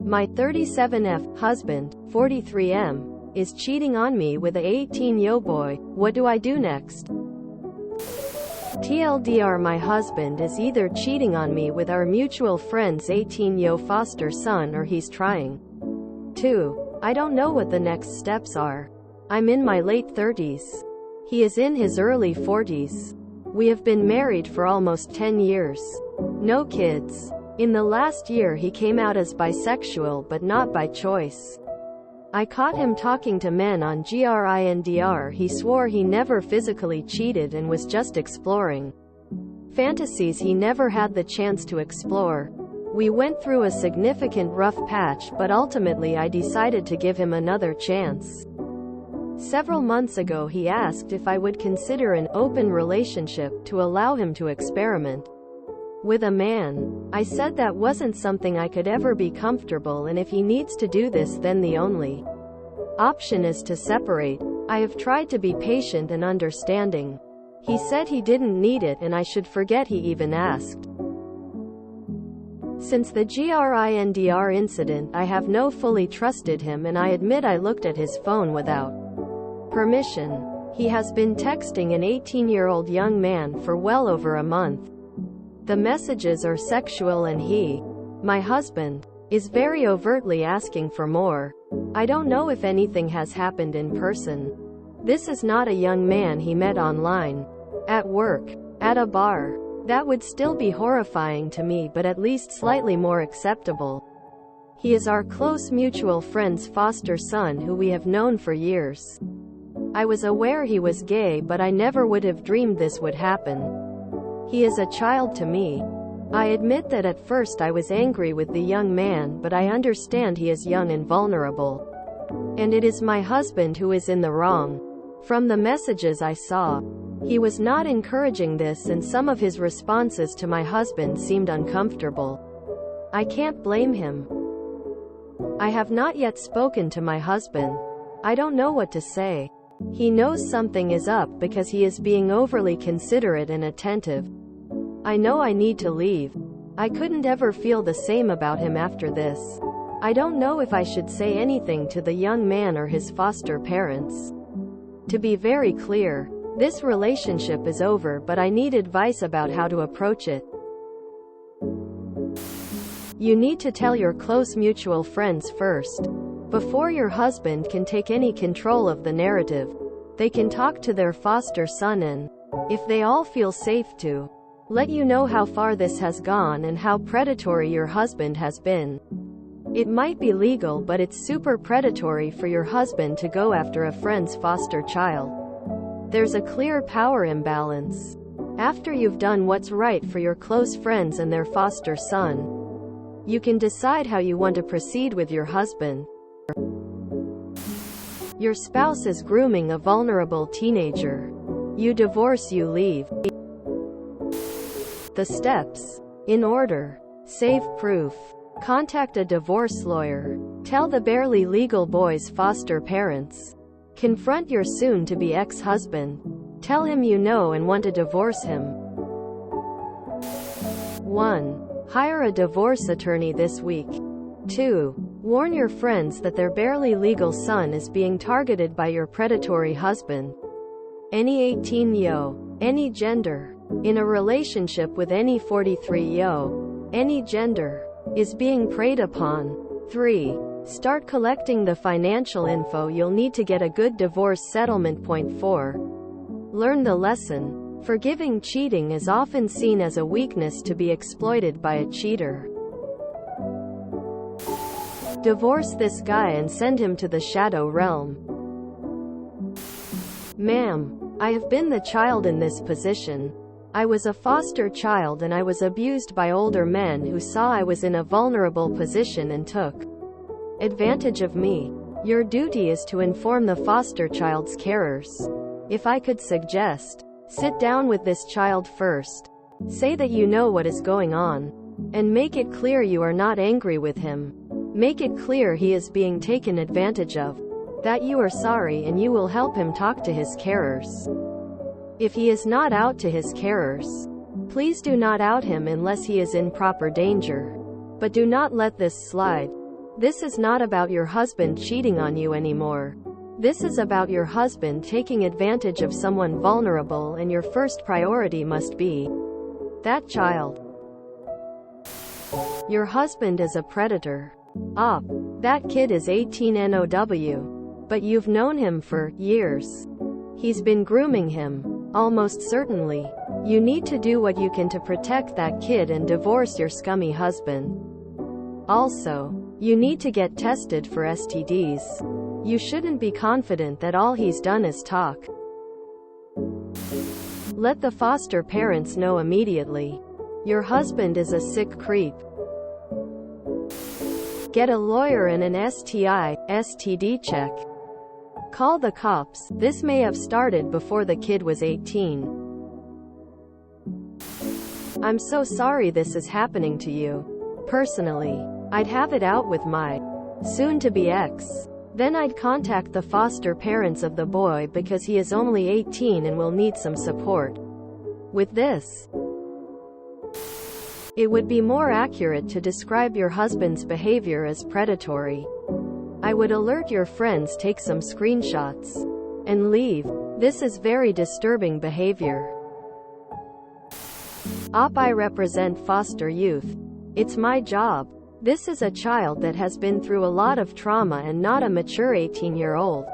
My 37F husband, 43M, is cheating on me with a 18-yo boy. What do I do next? TLDR, my husband is either cheating on me with our mutual friend's 18-yo foster son or he's trying to. I don't know what the next steps are. I'm in my late 30s. He is in his early 40s. We have been married for almost 10 years. No kids. In the last year he came out as bisexual, but not by choice. I caught him talking to men on Grindr. He swore he never physically cheated and was just exploring fantasies he never had the chance to explore. We went through a significant rough patch, but ultimately I decided to give him another chance. Several months ago he asked if I would consider an open relationship to allow him to experiment with a man. I said that wasn't something I could ever be comfortable, and if he needs to do this, then the only option is to separate. I have tried to be patient and understanding. He said he didn't need it and I should forget he even asked. Since the Grindr incident, I have no fully trusted him, and I admit I looked at his phone without permission. He has been texting an 18-year-old young man for well over a month. The messages are sexual and he, my husband, is very overtly asking for more. I don't know if anything has happened in person. This is not a young man he met online, at work, at a bar. That would still be horrifying to me, but at least slightly more acceptable. He is our close mutual friend's foster son who we have known for years. I was aware he was gay, but I never would have dreamed this would happen. He is a child to me. I admit that at first I was angry with the young man, but I understand he is young and vulnerable. And it is my husband who is in the wrong. From the messages I saw, he was not encouraging this, and some of his responses to my husband seemed uncomfortable. I can't blame him. I have not yet spoken to my husband. I don't know what to say. He knows something is up because he is being overly considerate and attentive. I know I need to leave. I couldn't ever feel the same about him after this. I don't know if I should say anything to the young man or his foster parents. To be very clear, this relationship is over, but I need advice about how to approach it. You need to tell your close mutual friends first. Before your husband can take any control of the narrative, they can talk to their foster son and, if they all feel safe to, let you know how far this has gone and how predatory your husband has been. It might be legal, but it's super predatory for your husband to go after a friend's foster child. There's a clear power imbalance. After you've done what's right for your close friends and their foster son, you can decide how you want to proceed with your husband. Your spouse is grooming a vulnerable teenager. You divorce, you leave. The steps. In order. Save proof. Contact a divorce lawyer. Tell the barely legal boy's foster parents. Confront your soon-to-be ex-husband. Tell him you know and want to divorce him. 1. Hire a divorce attorney this week. 2. Warn your friends that their barely legal son is being targeted by your predatory husband. Any 18-yo, any gender, in a relationship with any 43-yo, any gender, is being preyed upon. 3. Start collecting the financial info you'll need to get a good divorce settlement. 4. Learn the lesson. Forgiving cheating is often seen as a weakness to be exploited by a cheater. Divorce this guy and send him to the shadow realm. Ma'am, I have been the child in this position. I was a foster child and I was abused by older men who saw I was in a vulnerable position and took advantage of me. Your duty is to inform the foster child's carers. If I could suggest, sit down with this child first. Say that you know what is going on. And make it clear you are not angry with him. Make it clear he is being taken advantage of. That you are sorry and you will help him talk to his carers. If he is not out to his carers, please do not out him unless he is in proper danger. But do not let this slide. This is not about your husband cheating on you anymore. This is about your husband taking advantage of someone vulnerable, and your first priority must be that child. Your husband is a predator. That kid is 18 NOW. But you've known him for years. He's been grooming him. Almost certainly. You need to do what you can to protect that kid and divorce your scummy husband. Also, you need to get tested for STDs. You shouldn't be confident that all he's done is talk. Let the foster parents know immediately. Your husband is a sick creep. Get a lawyer and an STD check. Call the cops. This may have started before the kid was 18. I'm so sorry this is happening to you. Personally, I'd have it out with my soon-to-be ex. Then I'd contact the foster parents of the boy because he is only 18 and will need some support. With this, it would be more accurate to describe your husband's behavior as predatory. I would alert your friends, take some screenshots, and leave. This is very disturbing behavior. I represent foster youth. It's my job. This is a child that has been through a lot of trauma and not a mature 18-year-old.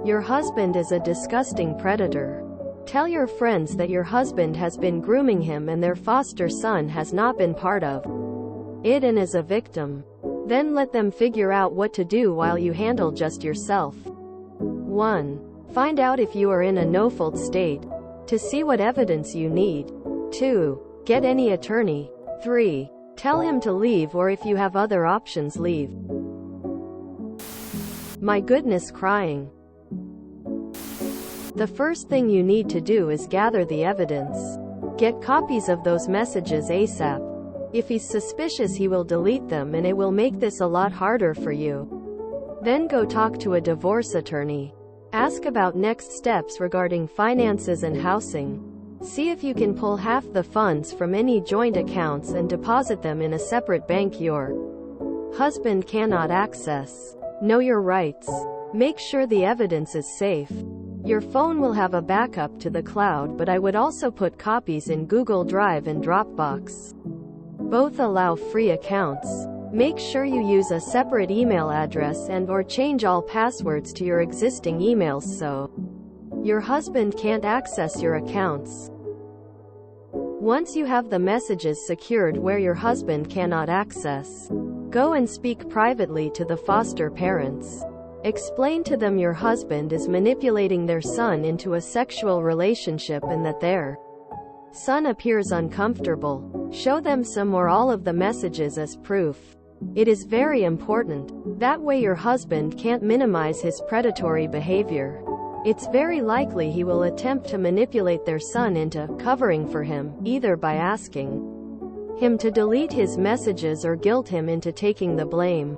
Your husband is a disgusting predator. Tell your friends that your husband has been grooming him and their foster son has not been part of it and is a victim. Then let them figure out what to do while you handle just yourself. 1. Find out if you are in a no-fault state, to see what evidence you need. 2. Get any attorney. 3. Tell him to leave, or if you have other options, leave. My goodness, crying. The first thing you need to do is gather the evidence. Get copies of those messages ASAP. If he's suspicious, he will delete them, and it will make this a lot harder for you. Then go talk to a divorce attorney. Ask about next steps regarding finances and housing. See if you can pull half the funds from any joint accounts and deposit them in a separate bank your husband cannot access. Know your rights. Make sure the evidence is safe. Your phone will have a backup to the cloud, but I would also put copies in Google Drive and Dropbox. Both allow free accounts. Make sure you use a separate email address and/or change all passwords to your existing emails so your husband can't access your accounts. Once you have the messages secured where your husband cannot access, go and speak privately to the foster parents. Explain to them your husband is manipulating their son into a sexual relationship and that their son appears uncomfortable. Show them some or all of the messages as proof. It is very important. That way your husband can't minimize his predatory behavior. It's very likely he will attempt to manipulate their son into covering for him, either by asking him to delete his messages or guilt him into taking the blame.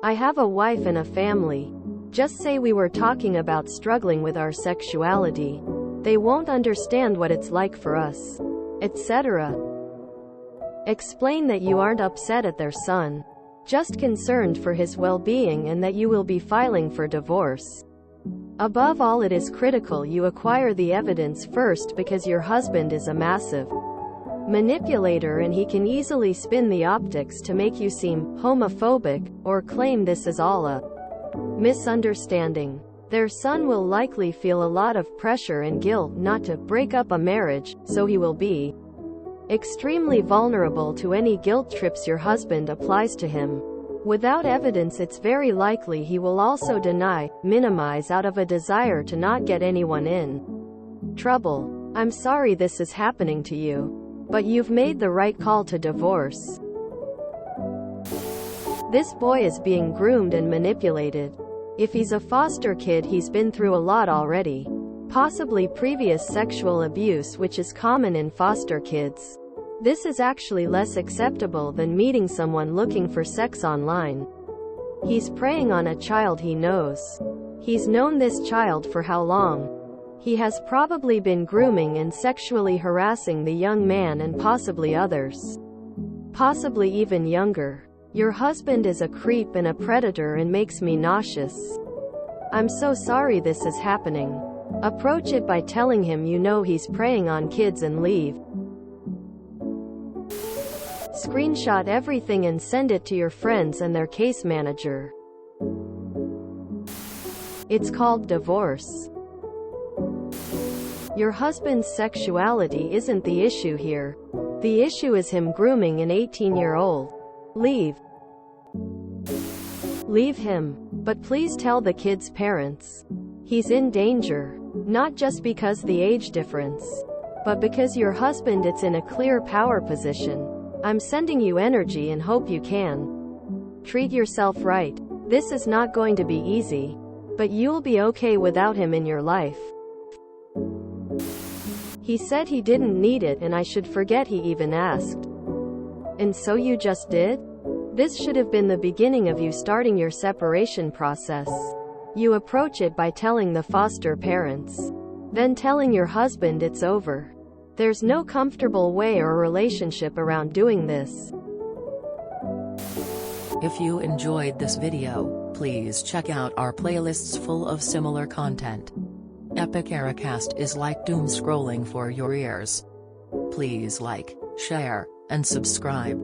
I have a wife and a family. Just say we were talking about struggling with our sexuality. They won't understand what it's like for us, etc. Explain that you aren't upset at their son, just concerned for his well-being, and that you will be filing for divorce. Above all, it is critical you acquire the evidence first because your husband is a massive manipulator and he can easily spin the optics to make you seem homophobic, or claim this is all a misunderstanding. Their son will likely feel a lot of pressure and guilt not to break up a marriage, so he will be extremely vulnerable to any guilt trips your husband applies to him. Without evidence, it's very likely he will also deny, minimize out of a desire to not get anyone in trouble. I'm sorry this is happening to you, but you've made the right call to divorce. This boy is being groomed and manipulated. If he's a foster kid, he's been through a lot already. Possibly previous sexual abuse, which is common in foster kids. This is actually less acceptable than meeting someone looking for sex online. He's preying on a child he knows. He's known this child for how long? He has probably been grooming and sexually harassing the young man and possibly others. Possibly even younger. Your husband is a creep and a predator and makes me nauseous. I'm so sorry this is happening. Approach it by telling him you know he's preying on kids and leave. Screenshot everything and send it to your friends and their case manager. It's called divorce. Your husband's sexuality isn't the issue here. The issue is him grooming an 18-year-old. Leave. Leave him. But please tell the kid's parents. He's in danger. Not just because the age difference, but because your husband is in a clear power position. I'm sending you energy and hope you can treat yourself right. This is not going to be easy, but you'll be okay without him in your life. He said he didn't need it and I should forget he even asked. And so you just did? This should have been the beginning of you starting your separation process. You approach it by telling the foster parents, then telling your husband it's over. There's no comfortable way or relationship around doing this. If you enjoyed this video, please check out our playlists full of similar content. Epic Ericast is like doom scrolling for your ears. Please like, share, and subscribe.